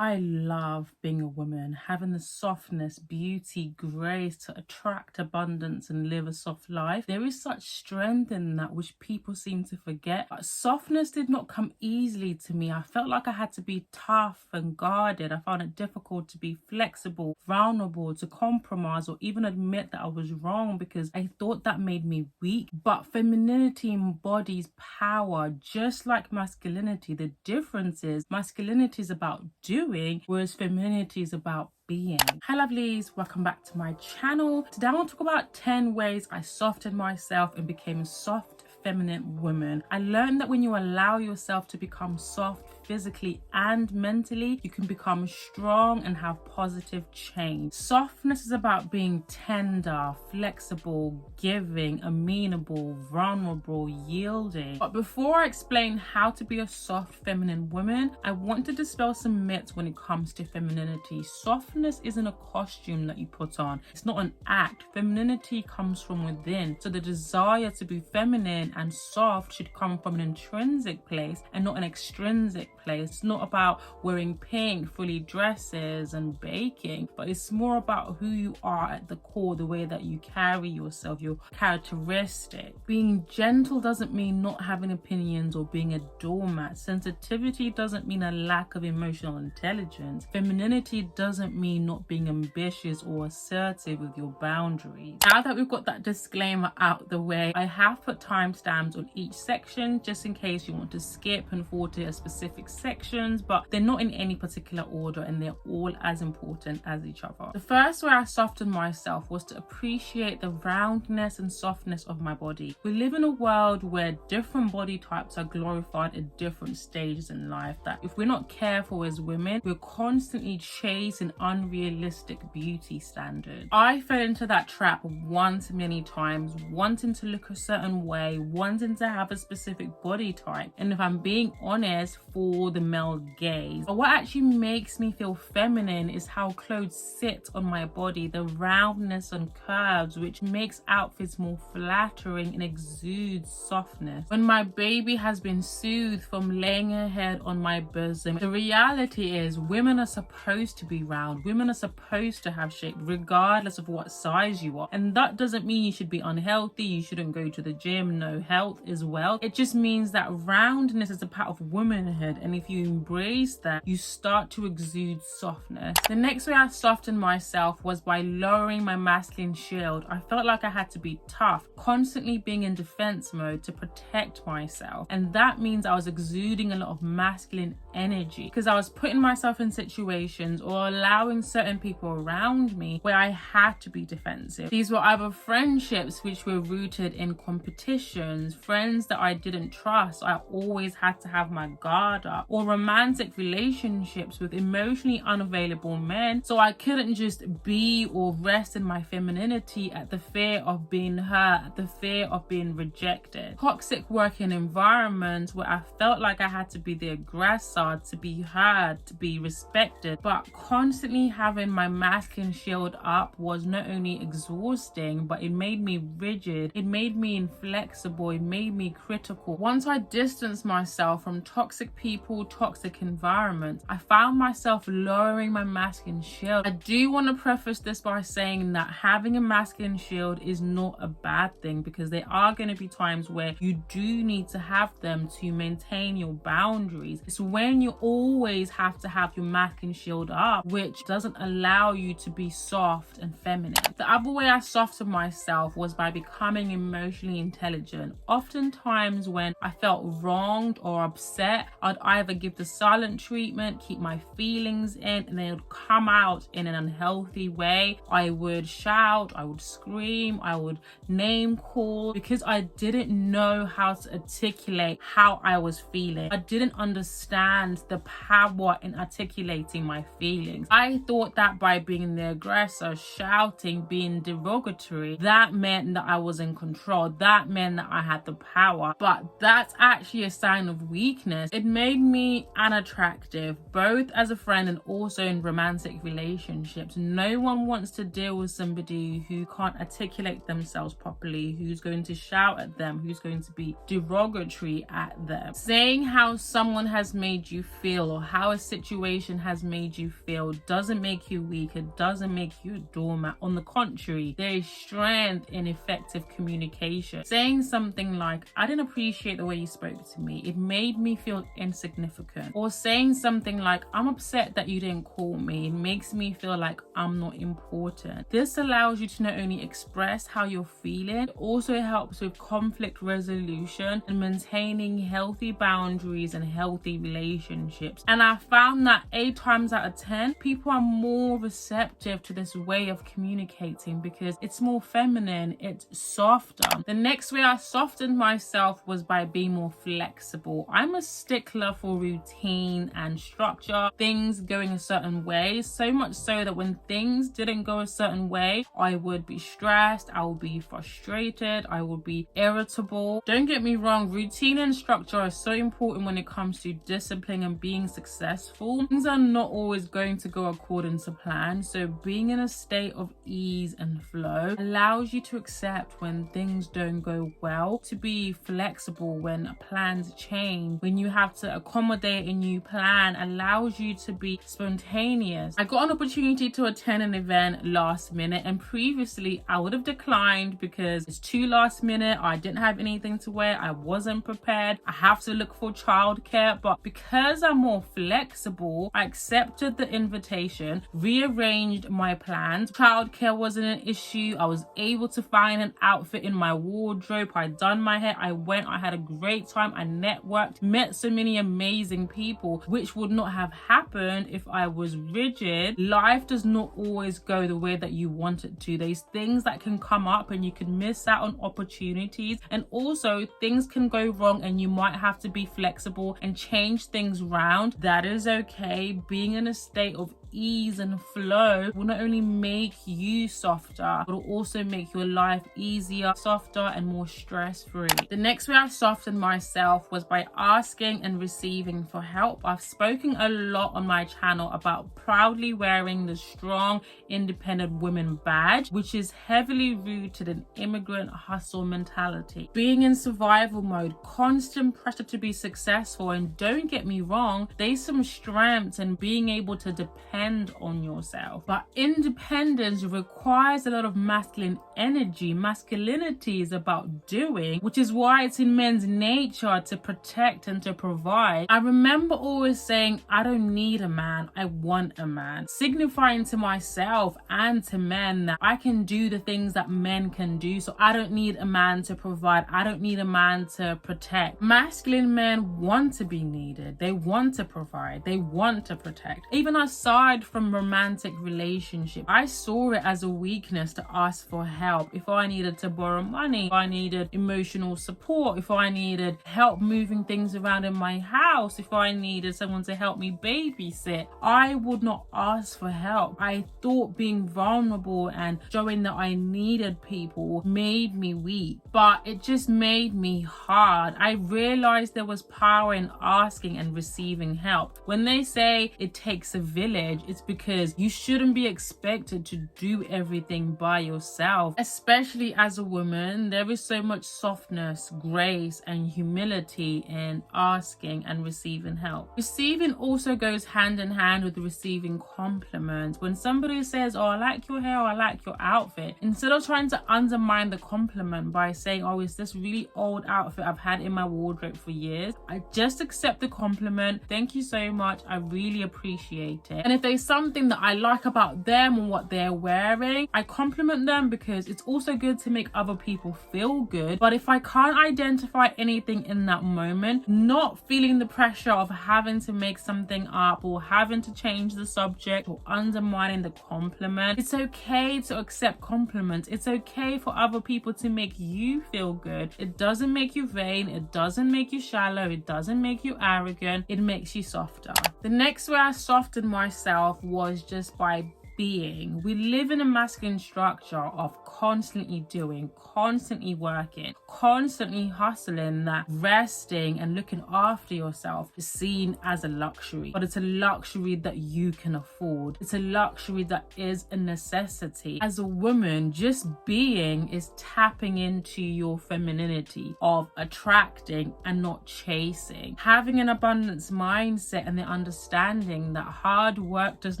I love being a woman, having the softness, beauty, grace to attract abundance and live a soft life. There is such strength in that which people seem to forget. Softness did not come easily to me. I felt like I had to be tough and guarded. I found it difficult to be flexible, vulnerable, to compromise, or even admit that I was wrong because I thought that made me weak. But femininity embodies power, just like masculinity. The difference is masculinity is about doing, whereas femininity is about being. Hi lovelies, welcome back to my channel. Today I want to talk about 10 ways I softened myself and became a soft feminine woman. I learned that when you allow yourself to become soft physically and mentally, you can become strong and have positive change. Softness is about being tender, flexible, giving, amenable, vulnerable, yielding. But before I explain how to be a soft feminine woman, I want to dispel some myths when it comes to femininity. Softness isn't a costume that you put on. It's not an act. Femininity comes from within. So the desire to be feminine and soft should come from an intrinsic place and not an extrinsic place. It's not about wearing pink, fully dresses and baking, but it's more about who you are at the core, the way that you carry yourself, your characteristic. Being gentle doesn't mean not having opinions or being a doormat. Sensitivity doesn't mean a lack of emotional intelligence. Femininity doesn't mean not being ambitious or assertive with your boundaries. Now that we've got that disclaimer out the way, I have put timestamps on each section just in case you want to skip and forward to a specific sections, but they're not in any particular order and they're all as important as each other. The first way I softened myself was to appreciate the roundness and softness of my body. We live in a world where different body types are glorified at different stages in life, that if we're not careful as women, we're constantly chasing unrealistic beauty standards. I fell into that trap once many times, wanting to look a certain way, wanting to have a specific body type, and if I'm being honest, for the male gaze. But what actually makes me feel feminine is how clothes sit on my body, the roundness and curves, which makes outfits more flattering and exudes softness. When my baby has been soothed from laying her head on my bosom, the reality is women are supposed to be round. Women are supposed to have shape regardless of what size you are. And that doesn't mean you should be unhealthy, you shouldn't go to the gym, no health as well. It just means that roundness is a part of womanhood, and if you embrace that, you start to exude softness. The next way I softened myself was by lowering my masculine shield. I felt like I had to be tough, constantly being in defense mode to protect myself, and that means I was exuding a lot of masculine energy because I was putting myself in situations or allowing certain people around me where I had to be defensive. These were either friendships which were rooted in competitions, friends that I didn't trust, I always had to have my guard up, or romantic relationships with emotionally unavailable men, so I couldn't just be or rest in my femininity at the fear of being hurt, at the fear of being rejected. Toxic working environments where I felt like I had to be the aggressor, to be heard, to be respected, but constantly having my masculine shield up was not only exhausting, but it made me rigid, it made me inflexible, it made me critical. Once I distanced myself from toxic people, toxic environments, I found myself lowering my masculine shield. I do want to preface this by saying that having a masculine shield is not a bad thing, because there are going to be times where you do need to have them to maintain your boundaries. It's when you always have to have your masculine shield up, which doesn't allow you to be soft and feminine. The other way I softened myself was by becoming emotionally intelligent. Oftentimes when I felt wronged or upset, I'd either give the silent treatment, keep my feelings in, and they would come out in an unhealthy way. I would shout, I would scream, I would name call because I didn't know how to articulate how I was feeling. I didn't understand the power in articulating my feelings. I thought that by being the aggressor, shouting, being derogatory, that meant that I was in control. That meant that I had the power. But that's actually a sign of weakness. It made me unattractive, both as a friend and also in romantic relationships. No one wants to deal with somebody who can't articulate themselves properly, who's going to shout at them, who's going to be derogatory at them. Saying how someone has made made you feel, or how a situation has made you feel, doesn't make you weak. It doesn't make you a doormat. On the contrary, there is strength in effective communication. Saying something like, I didn't appreciate the way you spoke to me, it made me feel insignificant. Or saying something like, I'm upset that you didn't call me, it makes me feel like I'm not important. This allows you to not only express how you're feeling, it also helps with conflict resolution and maintaining healthy boundaries and healthy relationships. And I found that 8 times out of 10, people are more receptive to this way of communicating because it's more feminine, it's softer. The next way I softened myself was by being more flexible. I'm a stickler for routine and structure, things going a certain way, so much so that when things didn't go a certain way, I would be stressed, I would be frustrated, I would be irritable. Don't get me wrong, routine and structure are so important when it comes to discipline and being successful. Things are not always going to go according to plan, so being in a state of ease and flow allows you to accept when things don't go well, to be flexible when plans change, when you have to accommodate a new plan, allows you to be spontaneous. I got an opportunity to attend an event last minute, and previously I would have declined because it's too last minute, I didn't have anything to wear, I wasn't prepared, I have to look for childcare. But because I'm more flexible, I accepted the invitation, rearranged my plans. Childcare wasn't an issue, I was able to find an outfit in my wardrobe, I done my hair, I went, I had a great time, I networked, met so many amazing people, which would not have happened if I was rigid. Life does not always go the way that you want it to. There's things that can come up and you can miss out on opportunities, and also things can go wrong and you might have to be flexible and change things around. That is okay. Being in a state of ease and flow will not only make you softer, but will also make your life easier, softer, and more stress-free. The next way I softened myself was by asking and receiving for help. I've spoken a lot on my channel about proudly wearing the strong, independent woman badge, which is heavily rooted in immigrant hustle mentality. Being in survival mode, constant pressure to be successful, and don't get me wrong, there's some strengths in being able to depend on yourself. But independence requires a lot of masculine energy. Masculinity is about doing, which is why it's in men's nature to protect and to provide. I remember always saying, I don't need a man, I want a man, signifying to myself and to men that I can do the things that men can do, so I don't need a man to provide, I don't need a man to protect. Masculine men want to be needed, they want to provide, they want to protect. Even aside from romantic relationship, I saw it as a weakness to ask for help. If I needed to borrow money, if I needed emotional support, if I needed help moving things around in my house, if I needed someone to help me babysit, I would not ask for help. I thought being vulnerable and showing that I needed people made me weak, but it just made me hard. I realized there was power in asking and receiving help. When they say it takes a village, it's because you shouldn't be expected to do everything by yourself. Especially as a woman, there is so much softness, grace, and humility in asking and receiving help. Receiving also goes hand in hand with receiving compliments. When somebody says, oh, I like your hair, or I like your outfit, instead of trying to undermine the compliment by saying, oh, it's this really old outfit I've had in my wardrobe for years, I just accept the compliment. Thank you so much, I really appreciate it. And if there's something that I like about them or what they're wearing, I compliment them because it's also good to make other people feel good. But if I can't identify anything in that moment, not feeling the pressure of having to make something up or having to change the subject or undermining the compliment, it's okay to accept compliments. It's okay for other people to make you feel good. It doesn't make you vain, it doesn't make you shallow, it doesn't make you arrogant, it makes you softer. The next way I softened myself was just by being. We live in a masculine structure of constantly doing, constantly working, constantly hustling, that resting and looking after yourself is seen as a luxury. But it's a luxury that you can afford. It's a luxury that is a necessity. As a woman, just being is tapping into your femininity of attracting and not chasing. Having an abundance mindset and the understanding that hard work does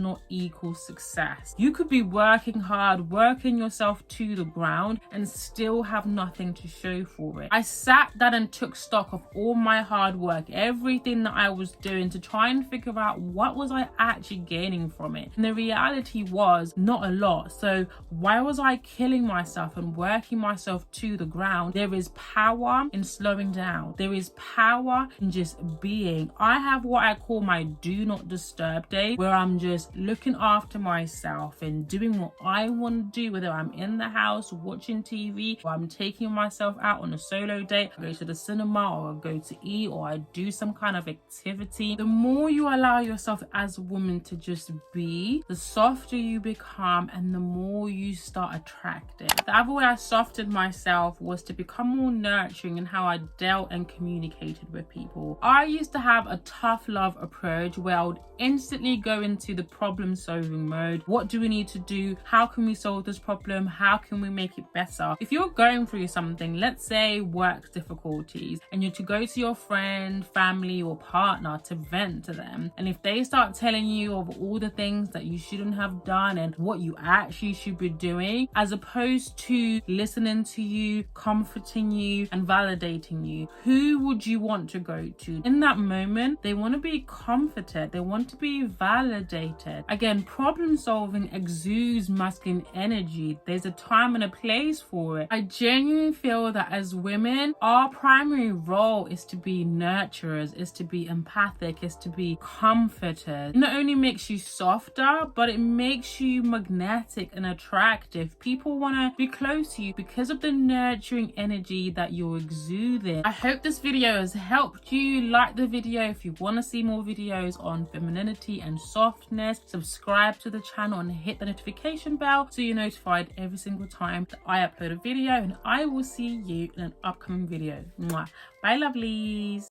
not equal success. You could be working hard, working yourself to the ground, and still have nothing to show for it. I sat down and took stock of all my hard work, everything that I was doing, to try and figure out what was I actually gaining from it. And the reality was not a lot. So why was I killing myself and working myself to the ground? There is power in slowing down. There is power in just being. I have what I call my do not disturb day, where I'm just looking after myself and doing what I want to do, whether I'm in the house watching TV, or I'm taking myself out on a solo date, I go to the cinema, or I go to eat, or I do some kind of activity. The more you allow yourself as a woman to just be, the softer you become and the more you start attracting. The other way I softened myself was to become more nurturing in how I dealt and communicated with people. I used to have a tough love approach where I would instantly go into the problem solving mode. What do we need to do? How can we solve this problem? How can we make it better? If you're going through something, let's say work difficulties, and you're to go to your friend, family, or partner to vent to them, and if they start telling you of all the things that you shouldn't have done and what you actually should be doing, as opposed to listening to you, comforting you, and validating you, who would you want to go to? In that moment, they want to be comforted, they want to be validated. Again, problem solving exudes masculine energy. There's a time and a place for it. I genuinely feel that as women, our primary role is to be nurturers, is to be empathic, is to be comforters. It not only makes you softer, but it makes you magnetic and attractive. People want to be close to you because of the nurturing energy that you're exuding. I hope this video has helped you. Like the video if you want to see more videos on femininity and softness. Subscribe to the channel and hit the notification bell so you're notified every single time that I upload a video, and I will see you in an upcoming video. Mwah. Bye, lovelies.